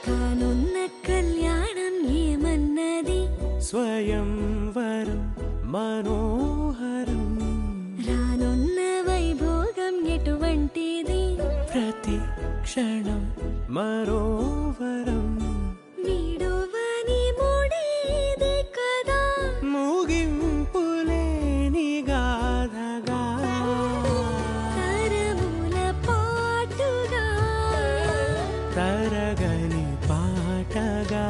కానున్న కళ్యాణం ఏమన్నది స్వయంవరం మనోహరం రానున్న వైభోగం ఎటువంటిది ప్రతి క్షణం మరోవరం వీడువని మూడేది కదా ముగింపులేని గాథగా తరముల పాటుగా తరగని పాటగా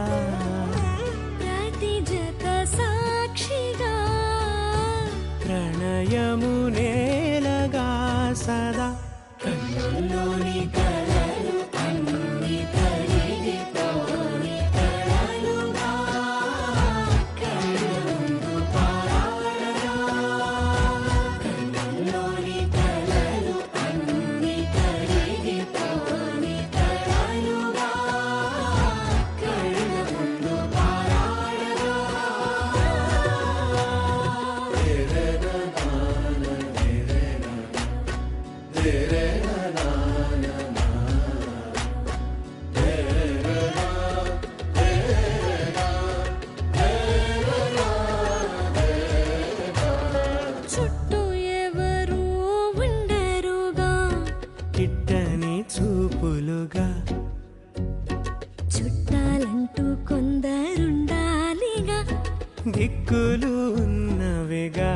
ప్రతి జత సాక్షిగా ప్రణయము నేలగా సదా కన్నుల్లోని కలలు అన్ని కరిగిపోని కలలుగా కళ్ళ ముందు పారాడగా కన్నుల్లోని కలలు అన్ని కరిగిపోని కలలుగా కళ్ళ ముందు పారాడగా చుట్టూ ఎవరు ఉండరుగా కిట్టని చూపులుగా చుట్టాలంటూ కొందరుండాలిగా దిక్కులు ఉన్నవిగా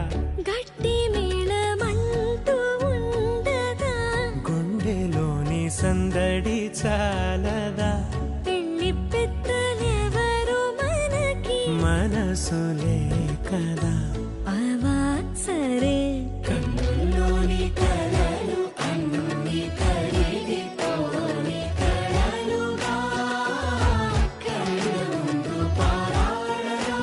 గట్టి మేళమంటూ ఉండదా గుండెలోని సందడి చాలదా పెళ్లి పెద్దలెవరు మనకి మనసులే కదా అవా సరే కన్నుల్లోని కలలు అన్ని కరిగిపోని కలలుగా కళ్ళ ముందు పారాడగా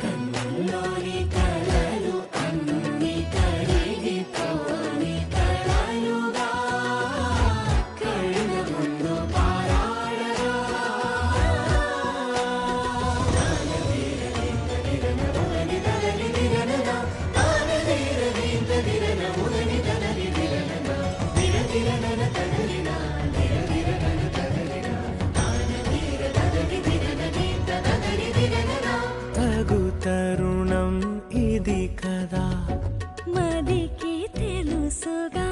కన్నుల్లోని కలలు అన్ని కరిగిపోని కలలుగా కళ్ళ ముందు పారాడగా తగు తరుణం ఇది కదా మదికి తెలుసుగా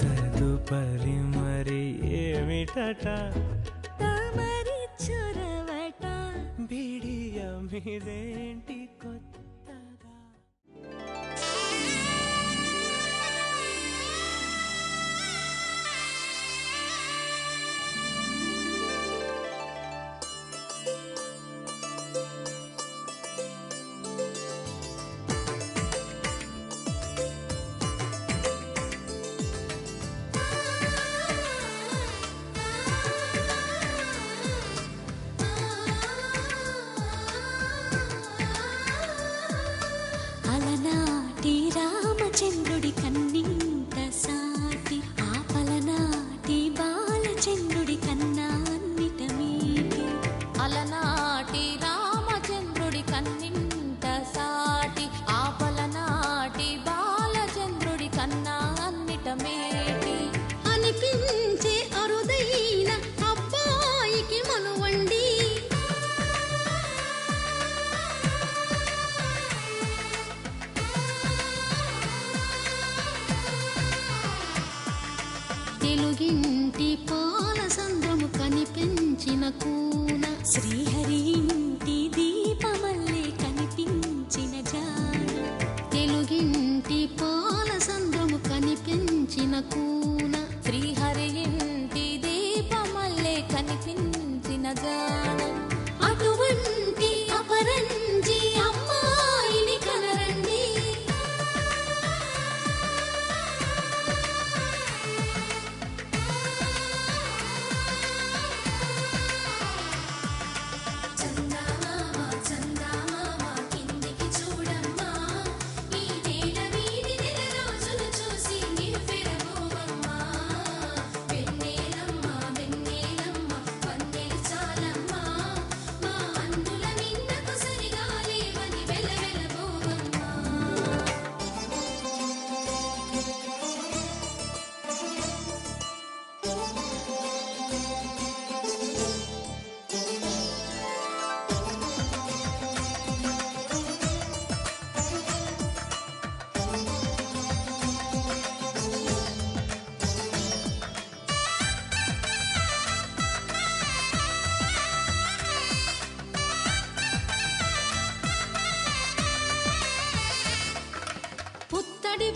తదుపరి మరి ఏమిటట తమరి చొరవట బిడియమిదేంటి కొత్తగా అలనాటి రామచంద్రుడి కన్నింత సాటి ఆపలనాటి బాలచంద్రుడి కన్నా అన్నిట మీటి అలనాటి రామచంద్రుడి కన్నింత సాటి ఆపలనాటి బాలచంద్రుడి కన్నా అన్నిట మేటి అనిపించే అరుదైన అబ్బాయికి మనువండి తెలుగింటి పాలసంద్రము కనిపించిన కూన శ్రీహరి ఇంటి దీపమల్లే కనిపించిన జాన తెలుగింటి పాలసంద్రము కనిపించిన కూన శ్రీహరి ఇంటి దీపమల్లే కనిపించిన జాడ అటువంటి అపరంజి అమ్మాయిని కనరండి కిందికి చూడమ్మా ఈ నేల వీడి నెల రోజులు చూసి నివ్వెరబోవమ్మా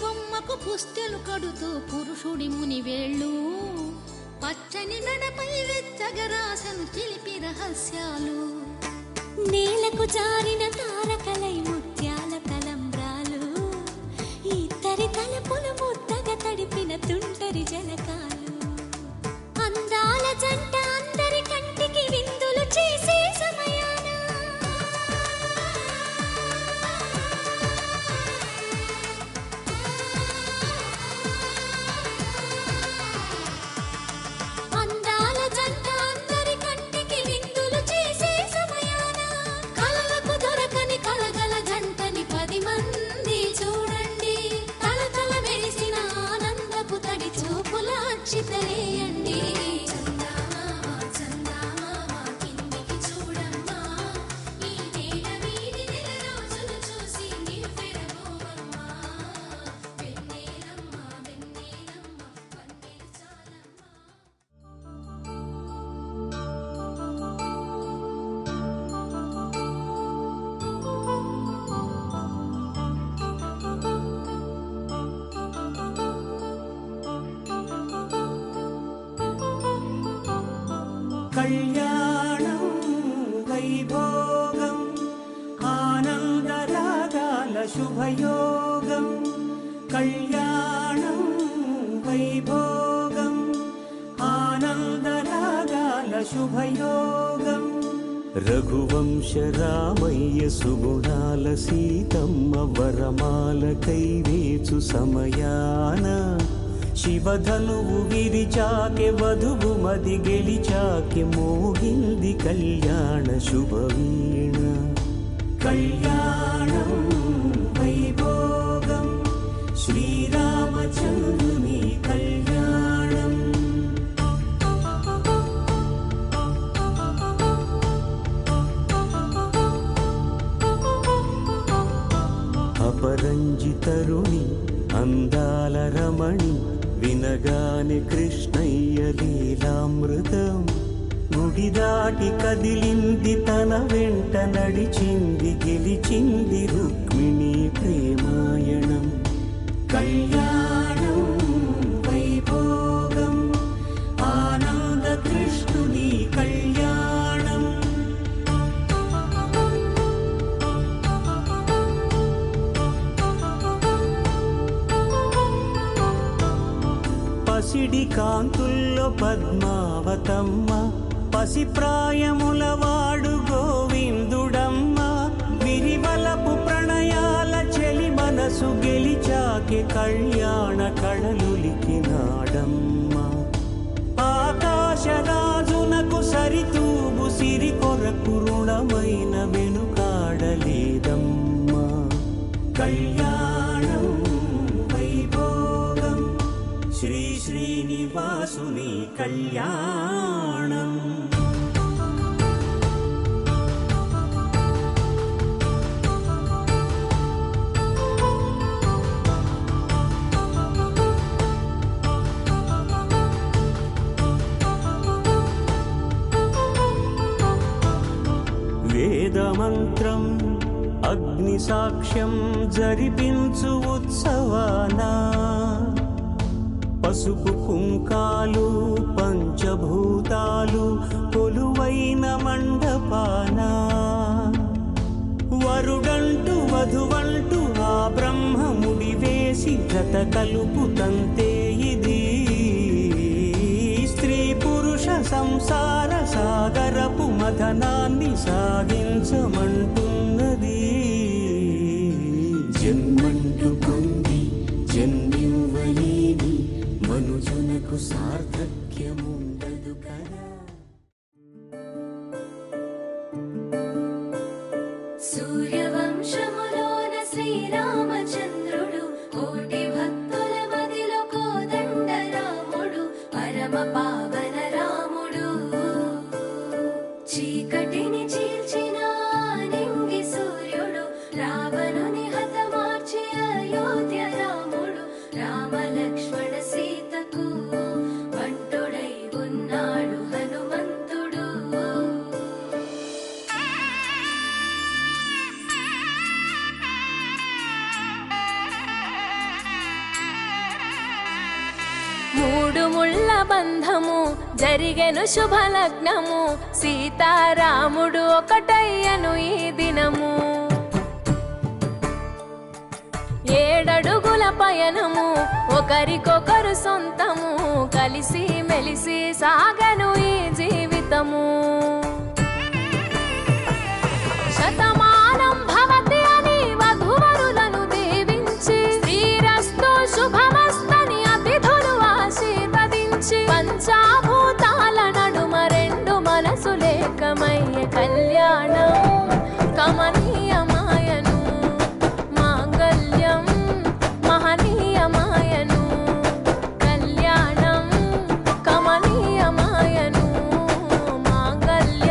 బొమ్మకు పుస్తెలు కడుతూ పురుషుడి ముని వేళ్ళు పచ్చని మెడపై వెచ్చగరాసను చిలిపి రహస్యాలు నేలకు జారిన తారకలై ముత్యాల తలంబ్రాలు ఇద్దరి తలపులు ముద్దగా తడిపిన తుంటరి జలకాలు అందాల జంట అందరి కంటికి విందులు చేసే సమయాన అందాల జంట అందరి కంటికి విందులు చేసే సమయాన కలలకు దొరకని కలగల జంటని 10 మంది చూడండి తలతల మెరిసిన ఆనందపు తడి చూపుల అక్షితలేయండి కళ్యాణం వైభోగం ఆనందరాగాల శుభయోగం కళ్యాణం వైభోగం ఆనందరాగాల శుభయోగం రఘువంశ రామయ్య సుగుణాల సీతమ్మ వరమాల కైవేచు సమయాన శివధనువు విరిచాకె వధువు మది గెలిచాకె మోగింది కళ్యాణ శుభవీణ కళ్యాణం వైభోగం శ్రీరామచంద్రుని కళ్యాణం అపరంజి తరుణి అందాల రమణి వినగానే కృష్ణయ్య లీలామృతం గుడి దాటి కదిలింది తన వెంట నడిచింది గెలిచింది రుక్మిణి ప్రేమాయణం కళ్యాణం వైభోగం ఆనంద కృష్ణుని కళ్యాణం పసిడి కాంతుల్లో పద్మావతమ్మ పసిప్రాయముల వాడు గోవిందుడమ్మ విరివలపు ప్రణయాల చెలి మనసు గెలిచాకె కళ్యాణ కళలులికినాడమ్మ ఆకాశరాజునకు సరితూబు సిరి కొరకు రుణమైన వెనుకాడలేదమ్మ కళ్యాణం వైభోగం శ్రీ శ్రీనివాసుని కళ్యాణం వేదమంత్రం అగ్ని సాక్ష్యం జరిపించు ఉత్సవానా పసుపు కుంకాలు పంచభూతాలు కొలువైన మండపాన వరుడంటూ వధువంటూ ఆ బ్రహ్మముడి వేసి జత కలుపు తంతే ఇది స్త్రీ పురుష సంసార సాగరపు మథనాన్ని సాగించమంటున్నది జన్మంటూ పొంది జన్మివ్వలేని మనుజునకు సార్థక్యముండదు కదా సూర్యవంశములోన శ్రీరామచంద్రుడు కోటి భక్తుల మదిలో కోదండ రాముడు పరమ పావన రాముడు చీకటిని చీల్చిన నింగి సూర్యుడు రావణుని హతమార్చి అయోధ్య రాముడు రామ లక్ష్మణ సీతకు బంటుడై ఉన్నాడు మూడు ముళ్ళ బంధము జరిగెను శుభలగ్నము సీతారాముడు ఒకటయ్యను ఈ దినము 7 అడుగుల పయనము ఒకరికొకరు సొంతము కలిసి మెలిసి సాగను ఈ జీవితము శతమానం భవతి అని వధువరులను దీవించి శ్రీరస్తు శుభమస్తని అతిథులు ఆశీర్వదించి పంచాభూతాల నడుమ 2 మనసులేకమయ్యే కళ్యాణం కమనీయమాయను మాంగళ్యం మహనీయమాయను కళ్యాణం కమనీయమాయను మాంగళ్యం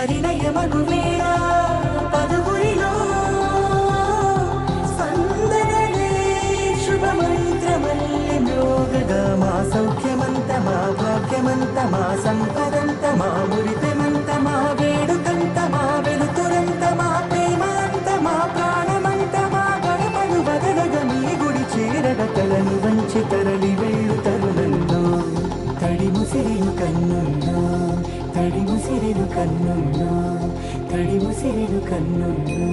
పరిణయమగు వేళ పదవురిలో స్పందనలే శుభమంత్రమల్లి మ్రోగగా మా సౌఖ్యమంత మా భాగ్యమంత మా సంపదంత మా మురితమంత మా వేడుకంత మా వెలుతురంత మా ప్రేమంత మా ప్రాణమంత మా గడపను బదలగా మీ గుడి చేరగ తలను వంచి తరలి వెళ్ళు తరుణంలో తడి ముసిరిను కన్నుల్లో తడి ముసిరిను కన్నుల్లో తడి ముసిరిను కన్నుల్లో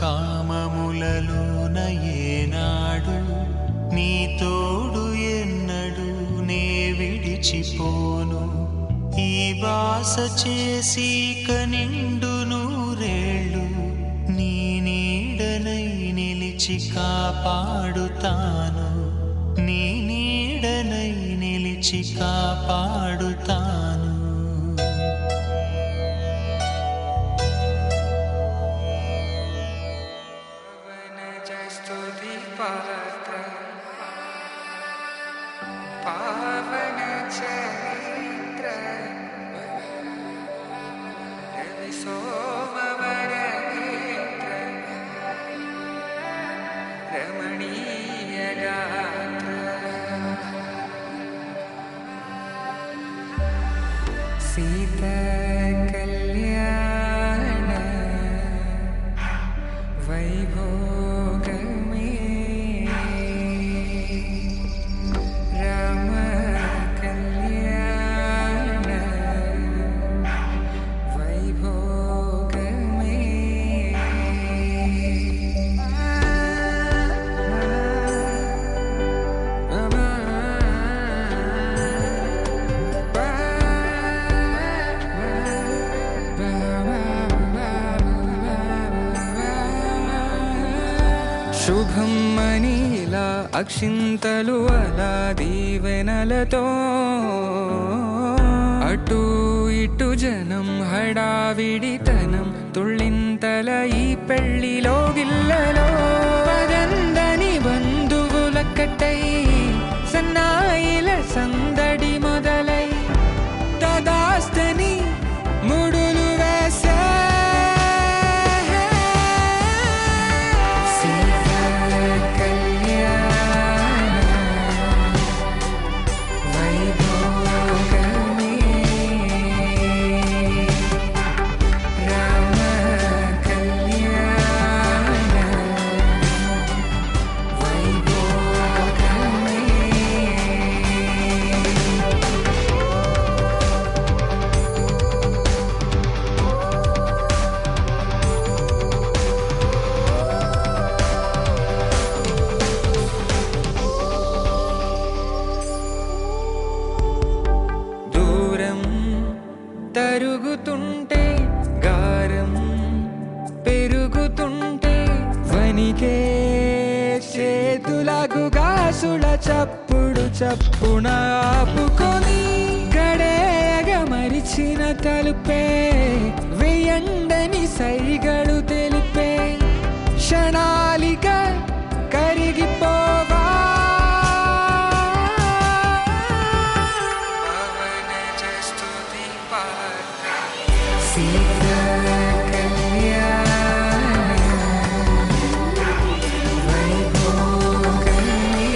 కామములలోన ఏనాడు నీ తోడు ఎన్నడు నే విడిచిపోను ఈ బాస చేసి కనిండు నూరేళ్ళు నీ నీడనై నిలిచి కాపాడుతాను నీ నీడనై నిలిచి కాపాడుతాను पावन चरित्र रवि सोमवर नेत्र रमणीय गात्र सीता कल्याण वैभोग శుభం మనీలా అక్షింతలు అలా దీవెనలతో అటు ఇటు జనం హడావిడితనం తుళ్ళింతల ఈ పెళ్లిలో గిల్లలో పదందని బంధువులక్కటై సన్నాయిల సందడి మొదలై తదాస్తని ముడులు వేసే తరుగుతుంటే గారం పెరుగుతుంటే వనికే చేతులకు గాసుల చప్పుడు చప్పున ఆపుకొని గడేగ మరిచిన తలుపే వేయండని సైగడు తెలిపే క్షణాలిక కరిగిపోవా వైభోగమే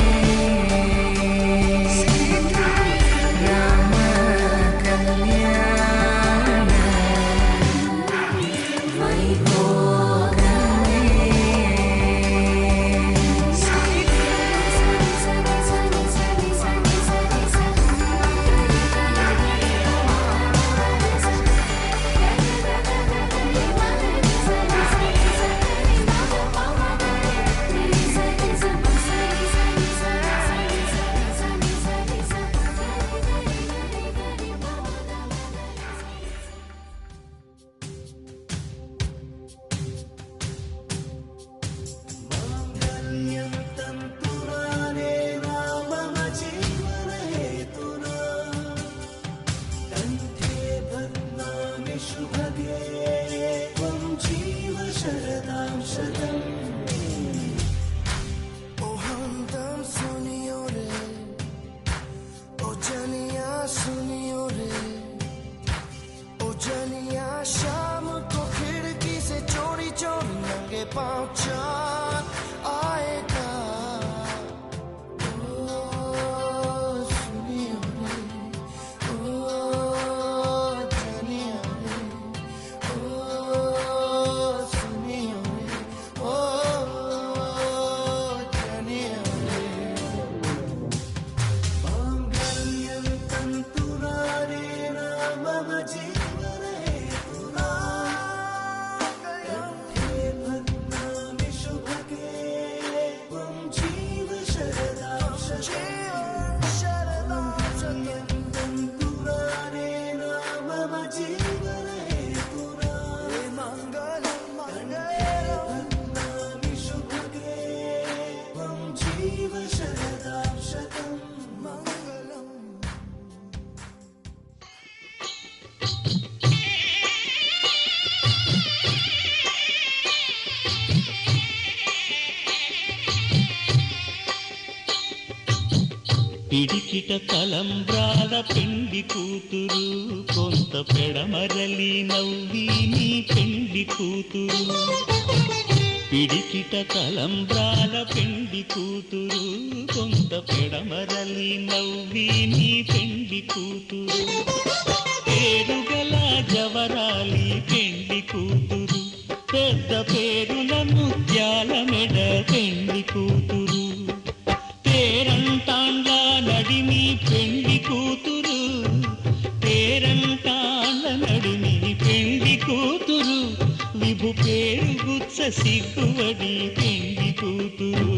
పిడికిట తలంబ్రాల పెండి కూతురు కొంత పెడమరలి నవ్వి నీ పెండి కూతురు పిడికిట తలంబ్రాల పెండి కూతురు కొంత పెడమరలి నవ్వి నీ పెండి కూతురు పేరుగల జవరాలి పెండి కూతురు పెద్ద పేరుల ముత్యాల మెడ పెండి కూతురు పేరంటాండ్ల నడిమి పెండి కూతురు పేరంటాండ్ల నడిమి పెండి కూతురు విభు పేరు గుచ్చ సిగ్గువడి పెండి కూతురు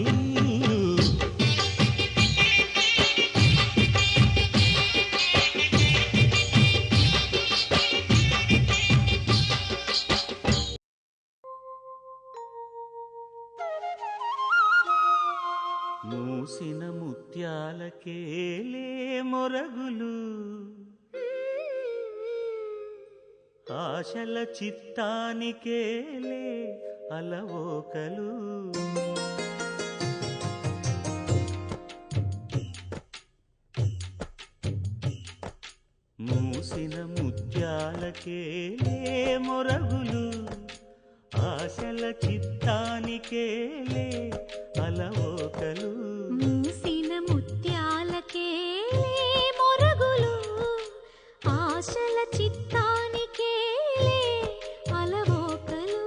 మూసిన ముత్యాలకేలే మొరగులు ఆశల చిత్తానికేలే అలవోకలు మూసిన ముత్యాలకేలే మొరగులు ఆశల చిత్తానికేలే అలవోకలు మూసిన ముత్యాలకే మొరగులు ఆశల చిత్తానికే అలవోకలు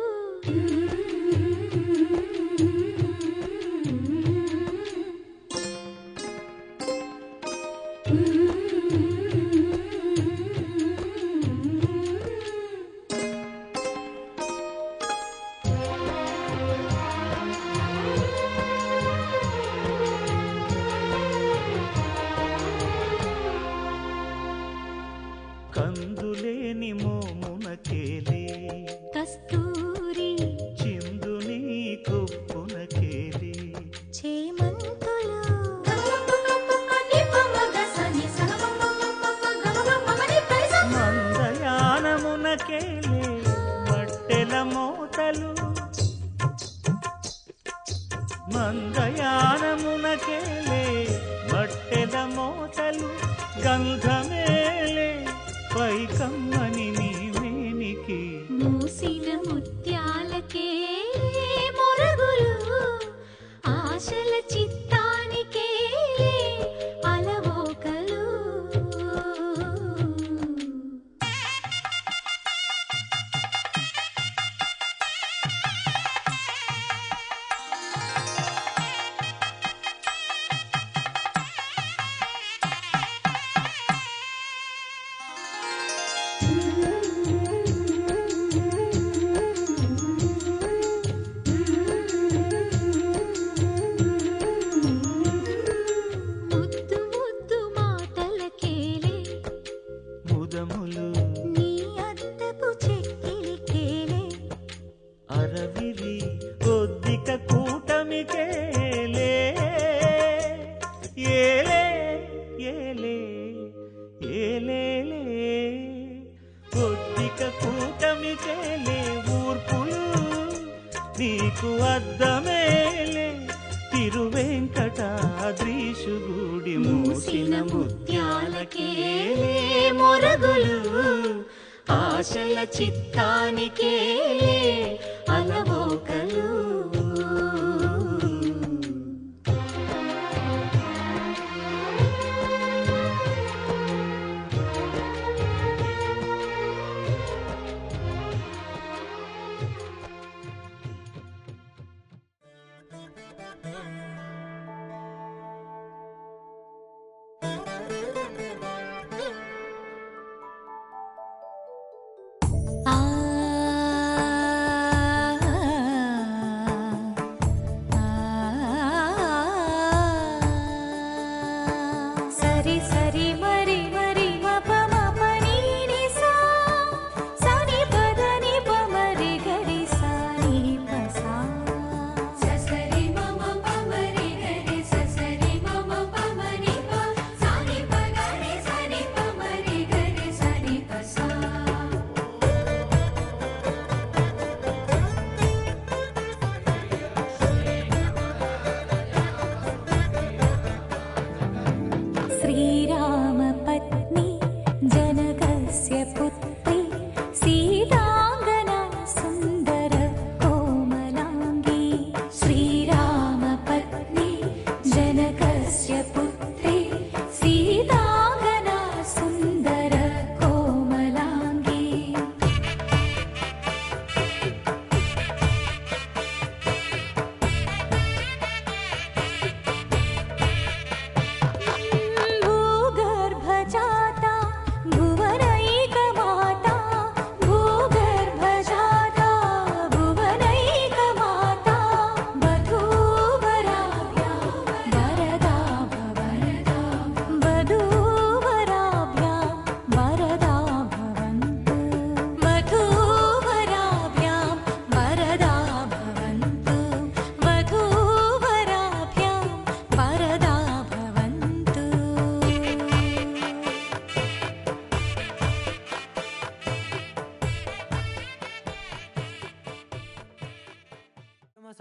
కందులేని మోమునకేలే కస్తూరి చిందుని కొప్పునకేలే చేమంతులు మందయానమునకేలే మట్టెల మోతలు మందయానమునకేలే మట్టెల మోతలు గంధమేలే పైకమ్మని నీవేనికి మూసిన ముత్యాలకే మొరగులు ఆశల చిత్తానికే అలవోకలు ముద్దు ముద్దు మాటలకేలే ముదములు నీ అద్దపు చెక్కిలికేలే అరవిరి కొద్దిక కూటమికేలే ఏలే ఏలే ఏలేలే కొద్దిక కూటమికేలే ఊర్పులు నీకు అద్దమేలే తిరువెంకటాద్రీశుగుడి మూసిన ముత్యాలకేలే మొరగులు ఆశల చిత్తానికే అలవోకలు ఆ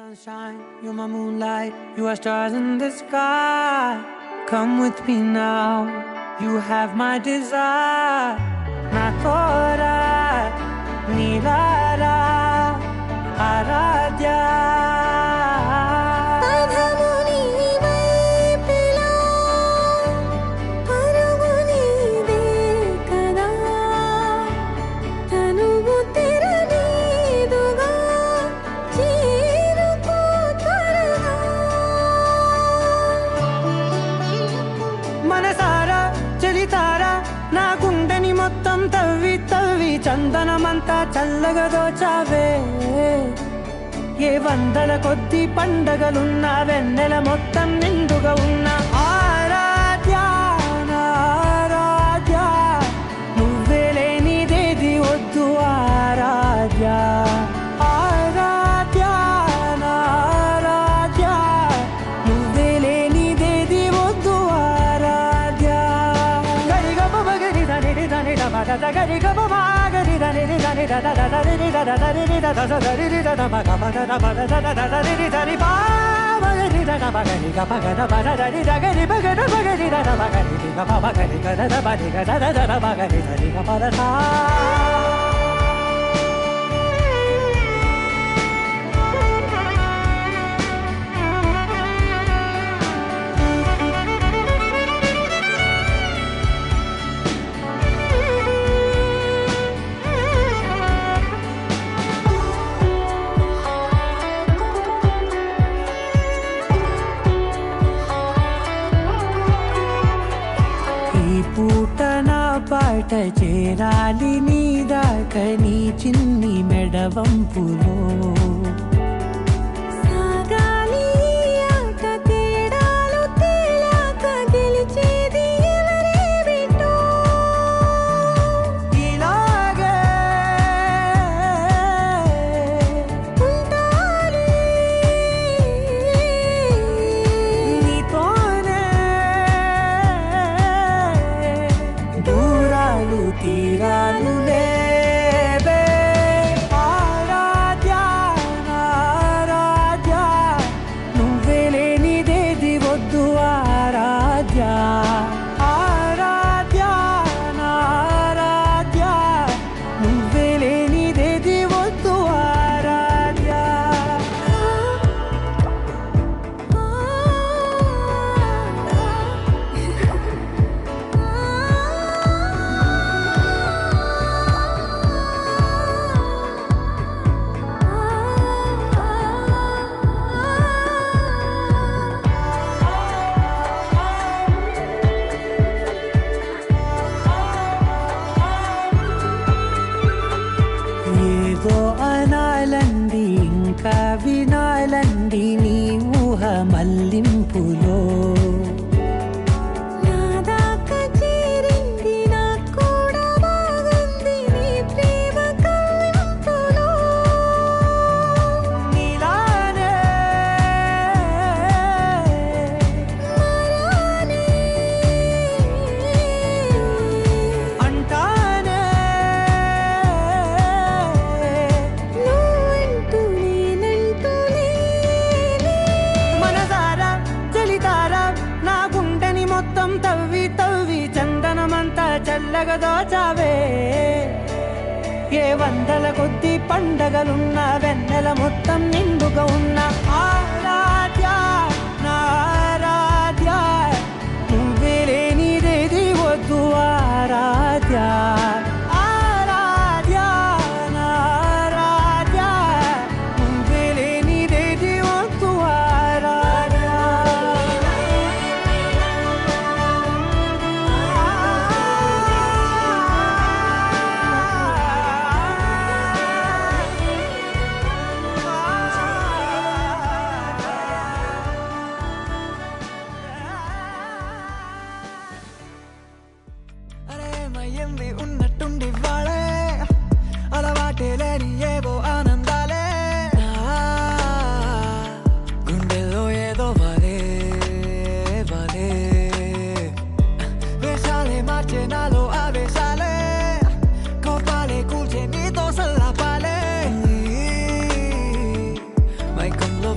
sunshine, you're my moonlight, you are stars in the sky. Come with me now, you have my desire. Na tora, nilara, aradhya. పదము నీ వైపులా పరుగు నీదే కదా తనువు తెరనీదుగా చేరుకో త్వరగా మనసారా చలితారా నా గుండెని మొత్తం తవ్వి తవ్వి చందనమంతా చల్లగా దోచావే ఏ వందల కొద్ది పండగలున్నా వెన్నెల మొత్తం నిండుగా ఉన్న ఆరాధ్య నా ఆరాధ్య నువ్వే లేనిదేది వద్దు ఆరాధ్య ఆరాధ్య నా ఆరాధ్య నువ్వే లేనిదేది వద్దు ఆరాధ్య గరిగ బగరి దని దని దబద గరిగ బగరి దని దని దద దని దద దని దద దని దద బగద బద దద దని దని బాగరి దద బగరి గబగద బద దని దగరి బగద బగరి దద బగరి గబ బగరి గద బది గద దద బగరి దని గబద సా ఈ పూట నా పాట చేరాలి నీ దాకా నీ చిన్ని మెడవంపులో సాగాలి ఆట తేడాలు తేలాక గెలిచేది ఎవరే బిడ్డో ఇలాగే ఉంటాలి నీతోనే దూరాలు తీరాలు లేవే ఆరాధ్య నా ఆరాధ్య నువ్వే లేనిదేది వద్దు ఆరాధ్య ఆరాధ్య నా ఆరాధ్య నువ్వే లేనిదేది వద్దు ఆరాధ్య ఏదో అనాలంది ఇంకా వినాలంది నీ ఊహ మల్లింపులో నా దాకా చేరింది నాకు కూడా బాగుంది నీ ప్రేమ కవ్వింపులో నీలానే మరానే అంటానే నువ్వంటూ నేనంటూ లేనే మనసారా చలితారా నా గుండెని మొత్తం తవ్వి తవ్వి చందనమంతా చల్లగా దోచావే ఏ వందల కొద్ది పండగలున్న వెన్నెల మొత్తం నిండుగా ఉన్న ఆరాధ్య నా ఆరాధ్య నువ్వే లేనిదేది వద్దు ఆరాధ్య ఆరాధ్య నా ఆరాధ్య నువ్వే లేనిదేది వద్దు ఆరాధ్య అరే మయ్యంది ఉన్నట్టుండి వాళ్ళే అలవాటే లేని ఏవో ఆనందాలే గుండెల్లో ఏదో వాలే వాలే వేషాలే మార్చే నాలో ఆవేశాలే కోపాలే కూల్చే నీతో సల్లాపాలే మైకంలో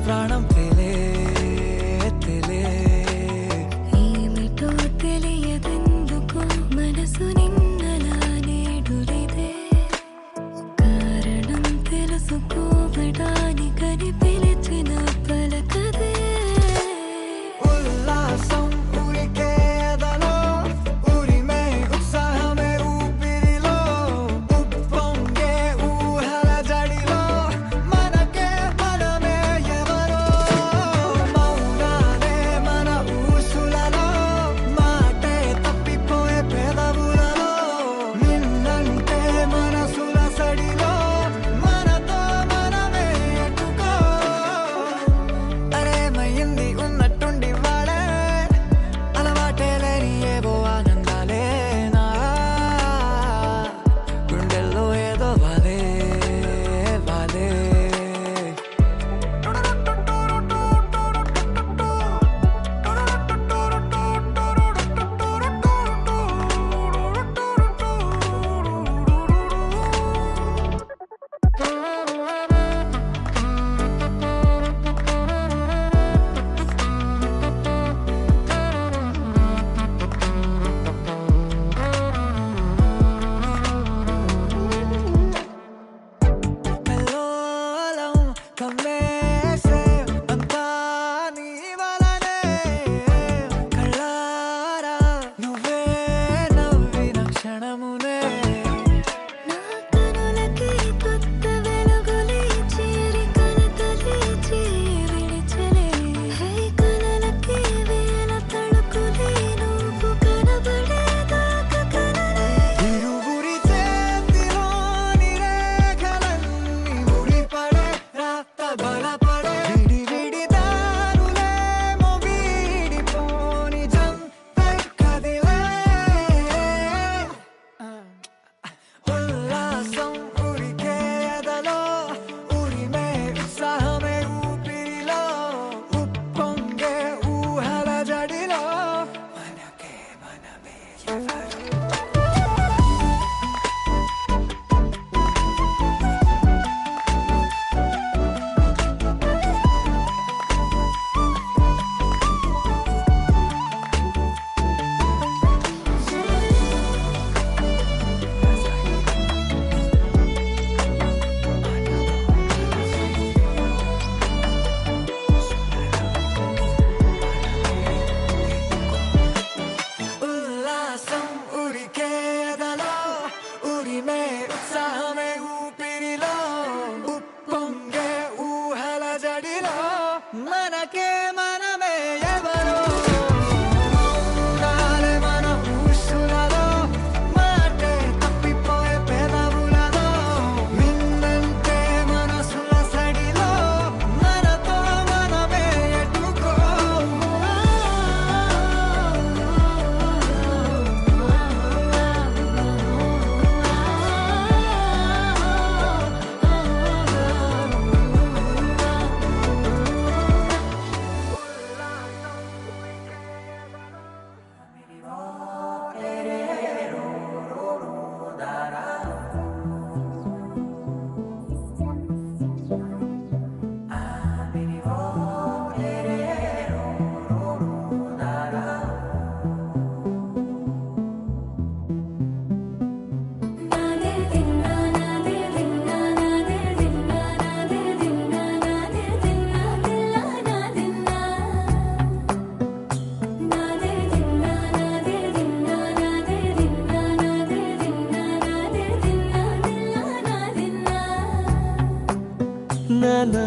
నా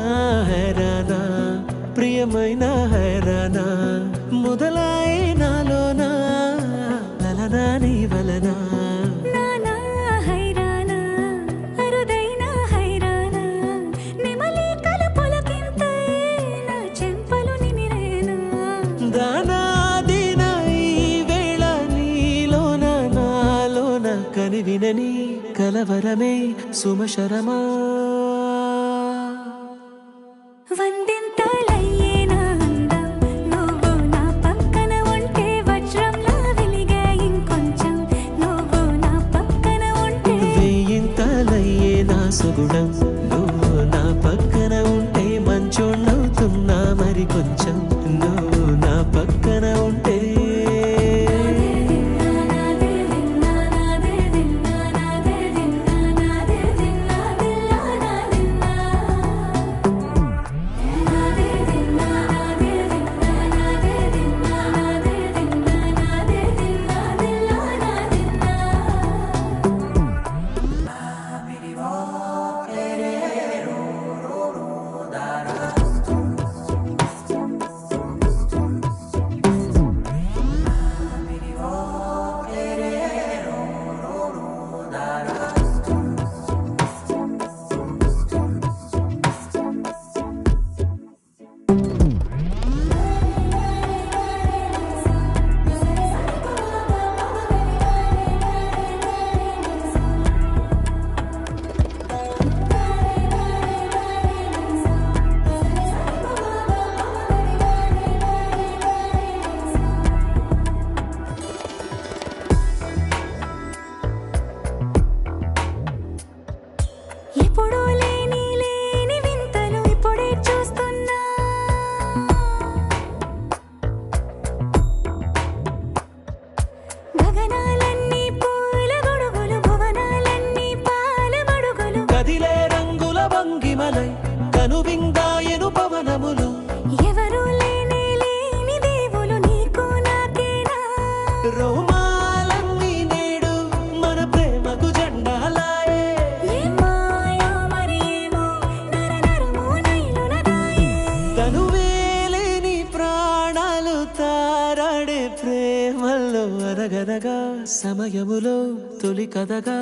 హైరానా ప్రియమైన హైరానా మొదలై నాలోనా లలనా నీ వలనా నానా హైరానా అరుదైన హైరానా నెమలి కలపులకింతై నా చెంపలు నిమిరేనా దానాదిన ఈ వేళ నీలోన నాలోన కనివినని కలవరమే సుమశరమా వందింతలయ్యేనా అందం నువ్వు నా పక్కన ఉంటే వజ్రంలా వెలిగే ఇంకొంచెం నువ్వు నా పక్కన ఉంటే వేయింతలయ్యే నా సుగుణం నువ్వు నా పక్కన ఉంటే మంచోణ్ణవుతున్నా మరి కొంచెం నువ్వు నా పక్కన ఉంటే ఎప్పుడూ లేని వింతలు ఇప్పుడే చూస్తున్నా గగనాలన్నీ పూల గొడుగులు భువనాలన్నీ పాల మడుగులు కదిలే రంగుల భంగిమలై కనువిందాయను పవనములు ఎవరూ లేని దేవులు నీకు నాకేనా రోమాలన్నీ నేడు మన ప్రేమకు జెండాలాయే ఏ మాయో మరి ఏమో నరనరమో నైలున దాయే తనువేలేని ప్రాణాలు తారాడే ప్రేమల్లో అనగనగా సమయములో తొలి కథగా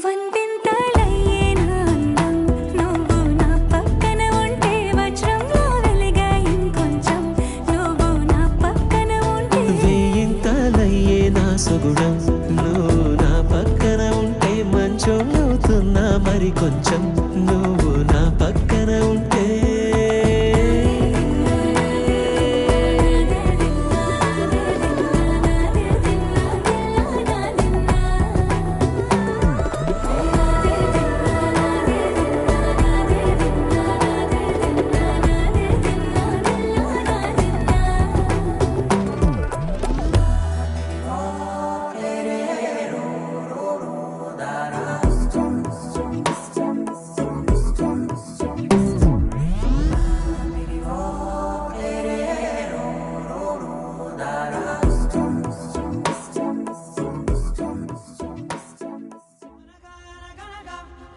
వందింతలయ్యేనా అందం నువ్వు నా పక్కన ఉంటే వజ్రంలా వెలిగే ఇంకొంచెం నువ్వు నా పక్కన ఉంటే వేయింతలయ్యే నా సుగుణం నువ్వు నా పక్కన ఉంటే మంచోళ్ళవుతున్నా మరి కొంచెం నువ్వు నా పక్కన ఉంటే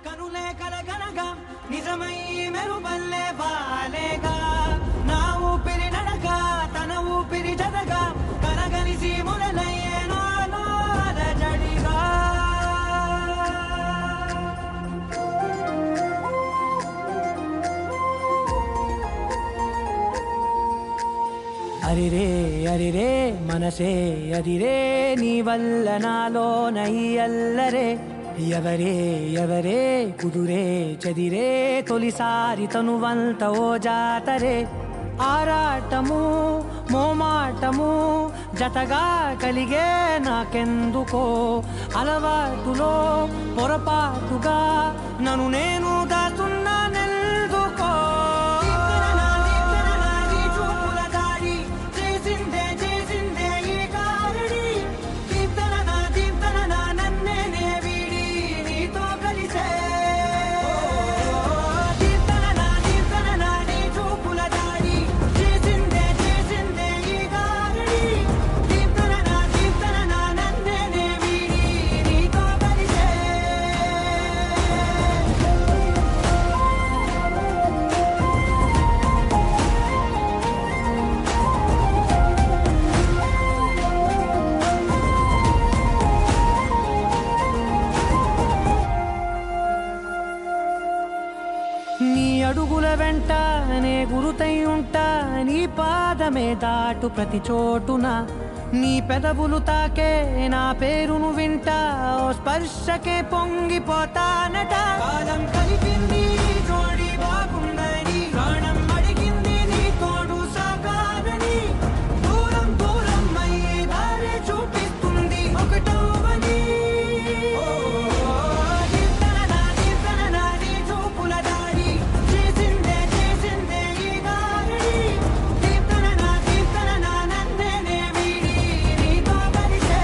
కనులే కలగనగా నిజమై మెరుపల్లే బాలేగా నా ఊపిరి నడక తన ఊపిరి జతగా కనగలిసి మొదలయ్యే నాలో అలజడిగా అరిరే అరిరే మనసే అదిరే నీ వల్ల నాలో నై అల్లరే ఎవరే ఎవరే కుదురే చదిరే తొలిసారి తనువంత ఓ జాతరే ఆరాటము మోమాటము జతగా కలిగే నాకెందుకో అలవాటులో పొరపాటుగా నన్ను నేను దాస్తున్నా నెల్దుకో నే గురుతై ఉంటా నీ పాదమే దాటు ప్రతి చోటున నీ పెదవులు తాకే నా పేరును వింటా ఓ స్పర్శకే పొంగిపోతానట కాలం కలిపింది జోడి బాగుందని ప్రాణం అడిగింది నీ తోడు సాగాలని దూరం దూరం అయ్యే దారి చూపిస్తుంది ఒకటోవని నీ చూపుల దాడి చేసిందే ఈ దారి దీప్తన నన్నే వీడి నీతో కలిసే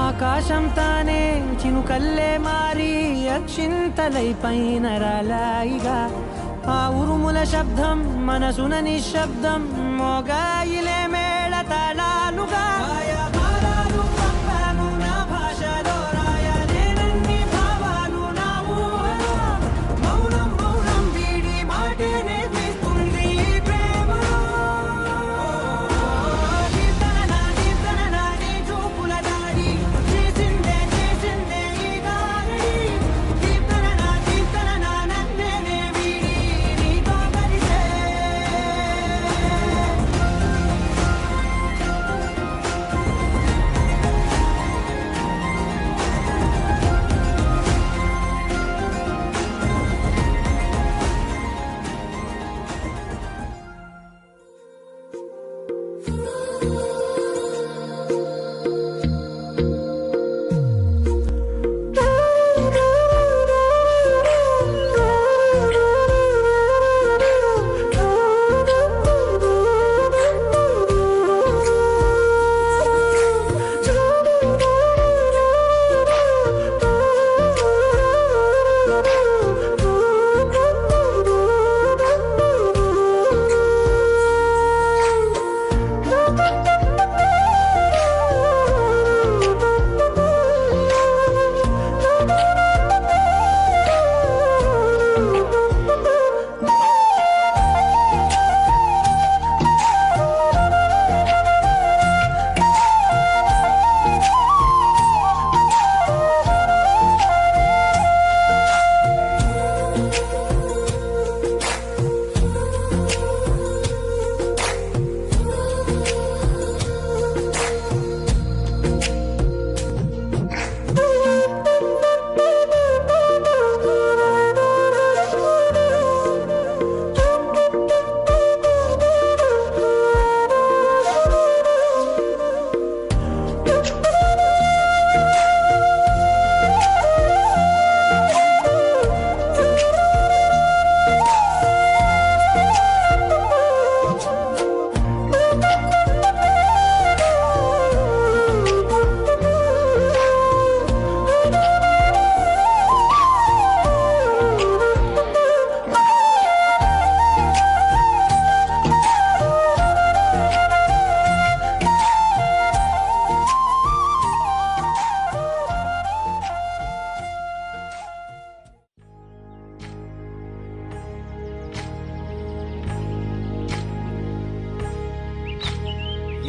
ఆకాశం తానే చినుకల్లే మారి అక్షింతలై పైన రాలాయిగా ఆ ఉరుముల శబ్దం మనసున నిశ్శబ్దం మోగాయిలే మేళ తాళాలుగా భారాలు పంపాను నా భాషలో రాయలేనన్ని భావాలు నా ఊహలో మౌనం మౌనం వీడి మాటే నేర్పిస్తుంది ప్రేమలో దీప్తన నీ చూపుల దాడి చేసిందే ఈ దారి దీప్తన నన్నే వీడి నీతో కలిసే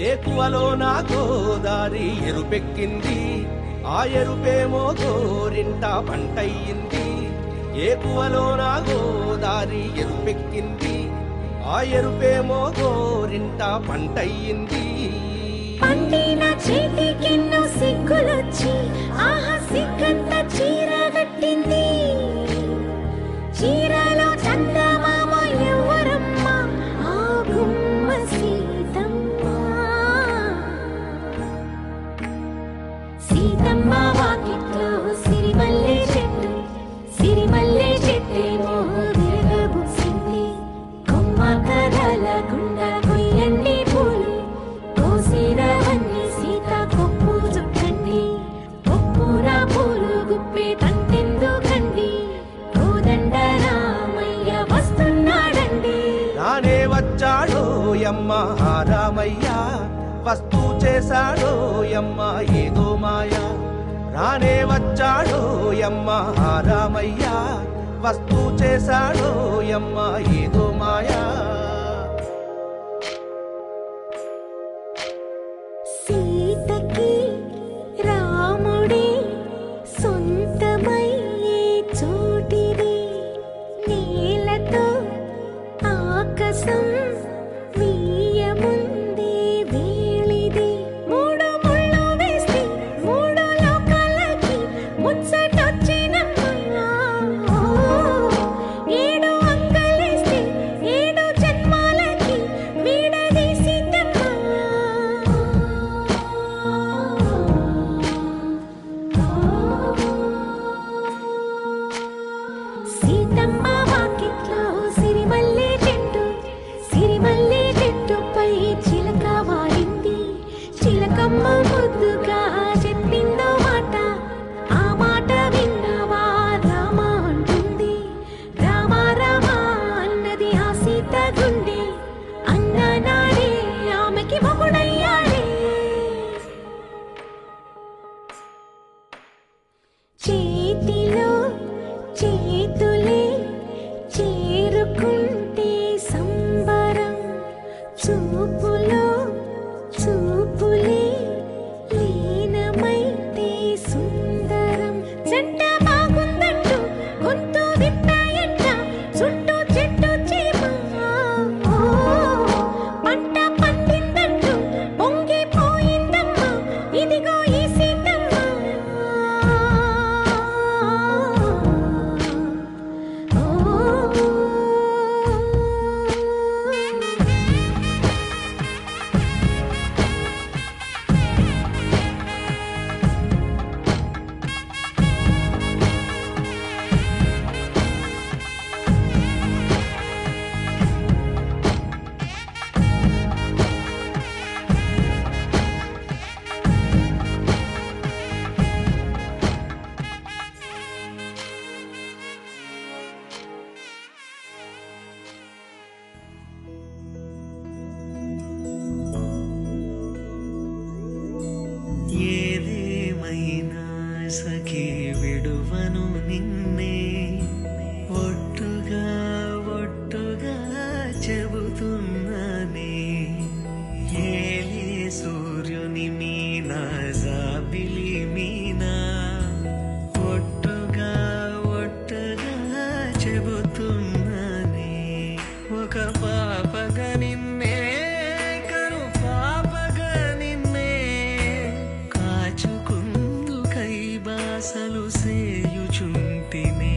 ఏకువలో నా గోదారి ఎరుపెక్కింది ఆ ఎరుపేమో గోరింట పంటయ్యింది ఏకువలో నా గోదారి ఎరుపెక్కింది ఆ ఎరుపేమో గోరింట పంటయ్యింది పండిన చేతికెన్నో సిగ్గులొచ్చి ఆహా సిగ్గంత చీరగట్టింది చీరలో చందమామ ఎవరమ్మ ఆ గుమ్మ సీతమ్మ సీతమ్మ వాకిట్లో సిరిమల్లె చెట్టేమో విరగబూసింది కొమ్మ కదలకుండా కొయ్యండి పూలు కోసిరవన్నీ సీత కొప్పు చుట్టండి కొప్పున పూలు చేశాడో యమ్మ ఏదో మాయా రానే వచ్చాడో యమ్మ ఆ రామయ్య వస్తూ చేశాడో యమ్మ ఏదో మాయా సీతకి రాముడే సొంతమయ్యే చోటిది నేలతో ఆకాశం వీయముందే వేళిది మూడు ముళ్ళు వేస్తే మూడు లోకాలకి ముచ్చటొచ్చినమ్మా ఏడు అంగలేస్తే ఏడు జన్మాలకి వీడదీసిద్దమ్మా సీతమ్మ వాకిట్లో సిరిమల్లె చెట్టుపై చిలక వాలింది చిలకమ్మ ముద్దుగా చెప్పిందో మాట ఆ మాట విన్నవా రామ అంటుంది రామ రామ అన్నది ఆ సీత గుండె అన్న నాడే ఆమెకి మొగుడయ్యాడే చేతిలో చేతులే చేరుకుంటే సంబరం చూపులో చూపులే లీనమైతే సుందరం జంట బాగుందంటూ గొంతు విప్పాయంట చుట్టూ చెట్టు చీమ పంట పండిందంటూ పొంగిపోయిందమ్మా ఇదిగో ఈ సీతమ్మ ఏదేమైనా సఖీ విడువను నిన్నే ఒట్టుగా ఒట్టుగా చెబుతున్నానే ఏలే సూర్యుని మీనా జాబిలి మీనా ఒట్టుగా ఒట్టుగా చెబుతున్నానే ఒక పాపగా నిన్నే కను పాపగా నిన్నే కాచుకుందు కై బాసలు సేయుచుంటినే